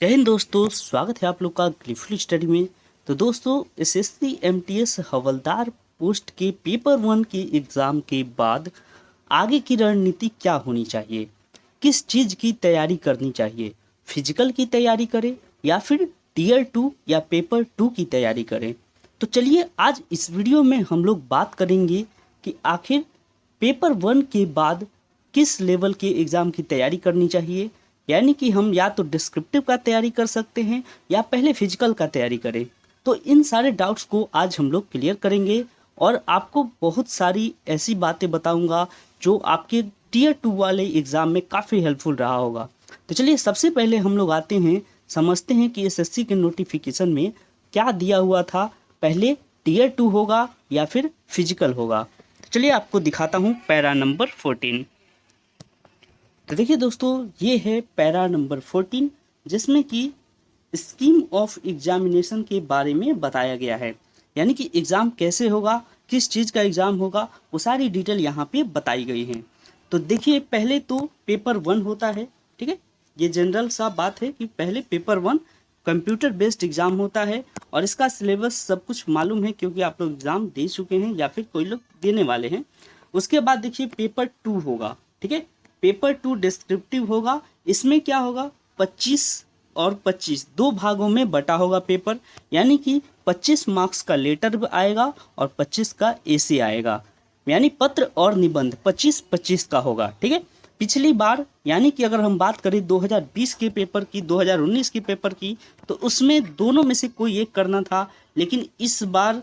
जय हिंद दोस्तों, स्वागत है आप लोग का ग्लिफली स्टडी में। तो दोस्तों, एसएससी एमटीएस हवलदार पोस्ट के पेपर 1 के एग्ज़ाम के बाद आगे की रणनीति क्या होनी चाहिए, किस चीज़ की तैयारी करनी चाहिए, फिजिकल की तैयारी करें या फिर टीयर 2 या पेपर 2 की तैयारी करें। तो चलिए आज इस वीडियो में हम लोग बात करेंगे कि आखिर पेपर 1 के बाद किस लेवल के एग्ज़ाम की तैयारी करनी चाहिए। यानी कि हम या तो डिस्क्रिप्टिव का तैयारी कर सकते हैं या पहले फिजिकल का तैयारी करें। तो इन सारे डाउट्स को आज हम लोग क्लियर करेंगे और आपको बहुत सारी ऐसी बातें बताऊंगा जो आपके टीयर 2 वाले एग्ज़ाम में काफ़ी हेल्पफुल रहा होगा। तो चलिए सबसे पहले हम लोग आते हैं, समझते हैं कि एसएससी के नोटिफिकेशन में क्या दिया हुआ था। पहले टीयर 2 होगा या फिर फिजिकल होगा। तो चलिए आपको दिखाता हूँ पैरा नंबर 14। तो देखिए दोस्तों, ये है पैरा नंबर 14 जिसमें कि स्कीम ऑफ एग्जामिनेशन के बारे में बताया गया है। यानी कि एग्ज़ाम कैसे होगा, किस चीज़ का एग्ज़ाम होगा, वो सारी डिटेल यहाँ पे बताई गई हैं। तो देखिए पहले तो पेपर 1 होता है, ठीक है। ये जनरल सा बात है कि पहले पेपर 1 कंप्यूटर बेस्ड एग्ज़ाम होता है और इसका सिलेबस सब कुछ मालूम है क्योंकि आप लोग एग्ज़ाम दे चुके हैं या फिर कोई लोग देने वाले हैं। उसके बाद देखिए पेपर 2 होगा, ठीक है। पेपर 2 डिस्क्रिप्टिव होगा। इसमें क्या होगा, 25 और 25 दो भागों में बटा होगा पेपर। यानी कि 25 मार्क्स का लेटर आएगा और 25 का एसे आएगा। यानी पत्र और निबंध 25-25 का होगा, ठीक है। पिछली बार यानी कि अगर हम बात करें 2020 के पेपर की, 2019 के पेपर की, तो उसमें दोनों में से कोई एक करना था, लेकिन इस बार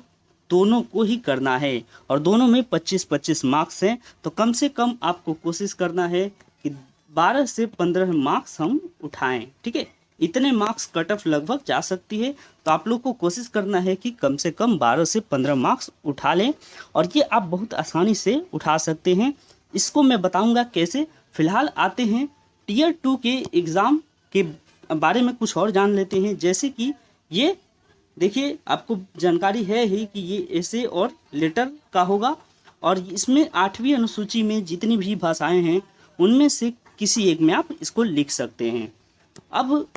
दोनों को ही करना है और दोनों में 25-25 मार्क्स हैं। तो कम से कम आपको कोशिश करना है कि 12 से 15 मार्क्स हम उठाएं, ठीक है। इतने मार्क्स कट ऑफ लगभग जा सकती है, तो आप लोग को कोशिश करना है कि कम से कम 12 से 15 मार्क्स उठा लें और ये आप बहुत आसानी से उठा सकते हैं। इसको मैं बताऊंगा कैसे। फिलहाल आते हैं टीयर 2 के एग्ज़ाम के बारे में कुछ और जान लेते हैं। जैसे कि ये देखिए आपको जानकारी है ही कि ये ऐसे और लेटर का होगा और इसमें 8वीं अनुसूची में जितनी भी भाषाएं हैं उनमें से किसी एक में आप इसको लिख सकते हैं। अब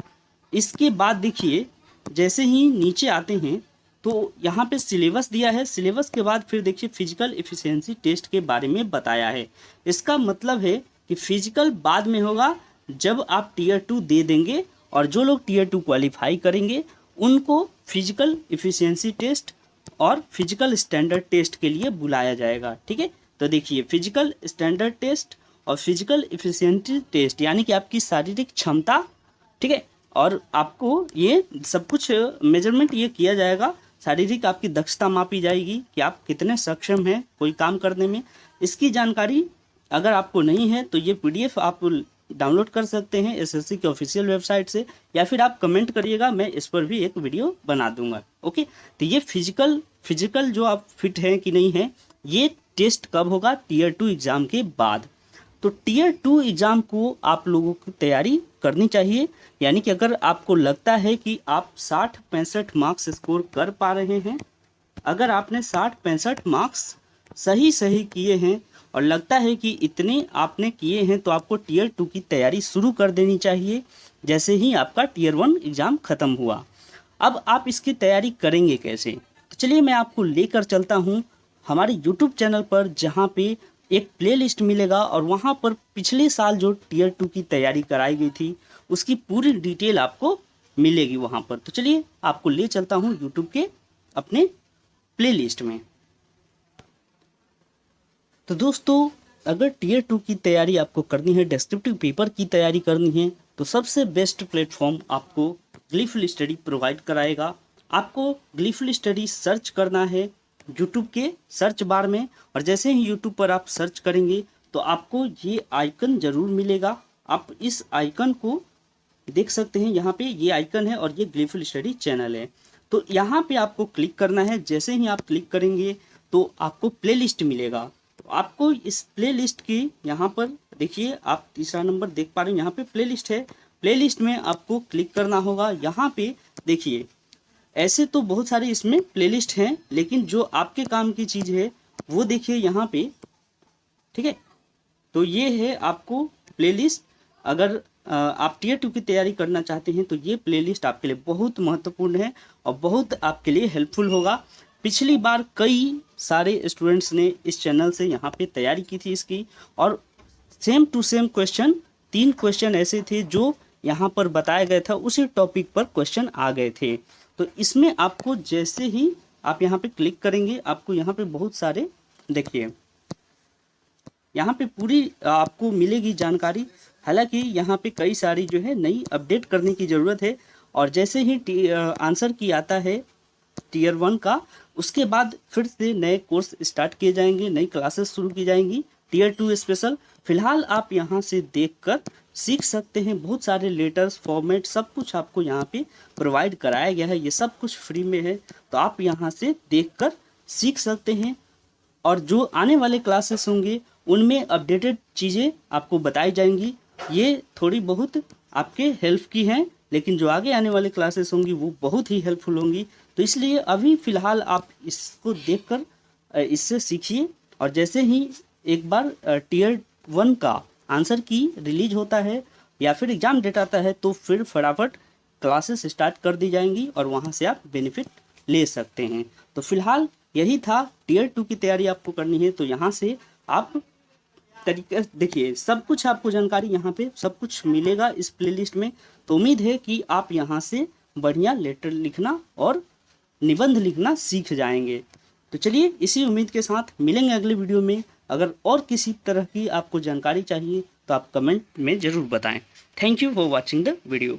इसके बाद देखिए जैसे ही नीचे आते हैं तो यहाँ पे सिलेबस दिया है। सिलेबस के बाद फिर देखिए फिजिकल एफिशिएंसी टेस्ट के बारे में बताया है। इसका मतलब है कि फिजिकल बाद में होगा जब आप टीयर 2 दे देंगे और जो लोग टीयर 2 क्वालिफाई करेंगे उनको फिजिकल एफिशिएंसी टेस्ट और फिजिकल स्टैंडर्ड टेस्ट के लिए बुलाया जाएगा, ठीक है। तो देखिए फिजिकल स्टैंडर्ड टेस्ट और फिजिकल एफिशिएंसी टेस्ट यानी कि आपकी शारीरिक क्षमता, ठीक है। और आपको ये सब कुछ मेजरमेंट ये किया जाएगा, शारीरिक आपकी दक्षता मापी जाएगी कि आप कितने सक्षम हैं कोई काम करने में। इसकी जानकारी अगर आपको नहीं है तो ये पीडीएफ आप डाउनलोड कर सकते हैं एसएससी के ऑफिशियल वेबसाइट से, या फिर आप कमेंट करिएगा, मैं इस पर भी एक वीडियो बना दूंगा। ओके, तो ये फिजिकल जो आप फिट हैं कि नहीं है, ये टेस्ट कब होगा, टीयर 2 एग्ज़ाम के बाद। तो टीयर 2 एग्ज़ाम को आप लोगों की तैयारी करनी चाहिए। यानी कि अगर आपको लगता है कि आप 60-65 मार्क्स स्कोर कर पा रहे हैं, अगर आपने 60-65 मार्क्स सही सही किए हैं और लगता है कि इतने आपने किए हैं, तो आपको टीयर 2 की तैयारी शुरू कर देनी चाहिए जैसे ही आपका टीयर 1 एग्ज़ाम ख़त्म हुआ। अब आप इसकी तैयारी करेंगे कैसे, तो चलिए मैं आपको लेकर चलता हूँ हमारे यूट्यूब चैनल पर, जहाँ पे एक प्लेलिस्ट मिलेगा और वहाँ पर पिछले साल जो टीयर 2 की तैयारी कराई गई थी उसकी पूरी डिटेल आपको मिलेगी वहाँ पर। तो चलिए आपको ले चलता हूँ यूट्यूब के अपने प्लेलिस्ट में। तो दोस्तों, अगर टीयर 2 की तैयारी आपको करनी है, डिस्क्रिप्टिव पेपर की तैयारी करनी है, तो सबसे बेस्ट प्लेटफॉर्म आपको ग्लिफल स्टडी प्रोवाइड कराएगा। आपको ग्लिफल स्टडी सर्च करना है यूट्यूब के सर्च बार में, और जैसे ही यूट्यूब पर आप सर्च करेंगे तो आपको ये आइकन ज़रूर मिलेगा। आप इस आइकन को देख सकते हैं, यहाँ पे ये आइकन है और ये ग्लिफल स्टडी चैनल है। तो यहाँ पे आपको क्लिक करना है। जैसे ही आप क्लिक करेंगे तो आपको प्लेलिस्ट मिलेगा। तो आपको इस प्लेलिस्ट की यहाँ पर देखिए, आप तीसरा नंबर देख पा रहे हैं, यहाँ पे प्लेलिस्ट है। प्लेलिस्ट में आपको क्लिक करना होगा। यहाँ पे देखिए ऐसे तो बहुत सारे इसमें प्लेलिस्ट हैं, लेकिन जो आपके काम की चीज़ है वो देखिए यहाँ पे, ठीक है। तो ये है आपको प्लेलिस्ट। अगर आप टीयर 2 की तैयारी करना चाहते हैं तो ये प्लेलिस्ट आपके लिए बहुत महत्वपूर्ण है और बहुत आपके लिए हेल्पफुल होगा। पिछली बार कई सारे स्टूडेंट्स ने इस चैनल से यहाँ पे तैयारी की थी इसकी, और same to same question 3 question ऐसे थे जो यहाँ पर बताया गया था, उसी टॉपिक पर क्वेश्चन आ गए थे। तो इसमें आपको जैसे ही आप यहाँ पे क्लिक करेंगे, आपको यहाँ पे बहुत सारे, देखिए यहाँ पे पूरी आपको मिलेगी जानकारी। हालांकि यहाँ पे कई सारी जो है नई अपडेट करने की ज़रूरत है, और जैसे ही आंसर की आता है टीयर 1 का, उसके बाद फिर से नए कोर्स स्टार्ट किए जाएंगे, नई क्लासेस शुरू की जाएंगी टीयर 2 स्पेशल। फिलहाल आप यहाँ से देखकर सीख सकते हैं, बहुत सारे लेटर्स फॉर्मेट सब कुछ आपको यहाँ पे प्रोवाइड कराया गया है, ये सब कुछ फ्री में है, तो आप यहाँ से देखकर सीख सकते हैं। और जो आने वाले क्लासेस होंगे उनमें अपडेटेड चीज़ें आपको बताई जाएंगी, ये थोड़ी बहुत आपके हेल्प की हैं, लेकिन जो आगे आने वाले क्लासेस होंगी वो बहुत ही हेल्पफुल होंगी। तो इसलिए अभी फ़िलहाल आप इसको देखकर इससे सीखिए, और जैसे ही एक बार टीयर 1 का आंसर की रिलीज होता है या फिर एग्ज़ाम डेट आता है तो फिर फटाफट क्लासेस स्टार्ट कर दी जाएंगी और वहाँ से आप बेनिफिट ले सकते हैं। तो फिलहाल यही था, टीयर 2 की तैयारी आपको करनी है तो यहाँ से आप तरीके देखिए, सब कुछ आपको जानकारी यहाँ पे सब कुछ मिलेगा इस प्लेलिस्ट में। तो उम्मीद है कि आप यहाँ से बढ़िया लेटर लिखना और निबंध लिखना सीख जाएंगे। तो चलिए, इसी उम्मीद के साथ मिलेंगे अगले वीडियो में। अगर और किसी तरह की आपको जानकारी चाहिए तो आप कमेंट में ज़रूर बताएं। Thank you for watching the video.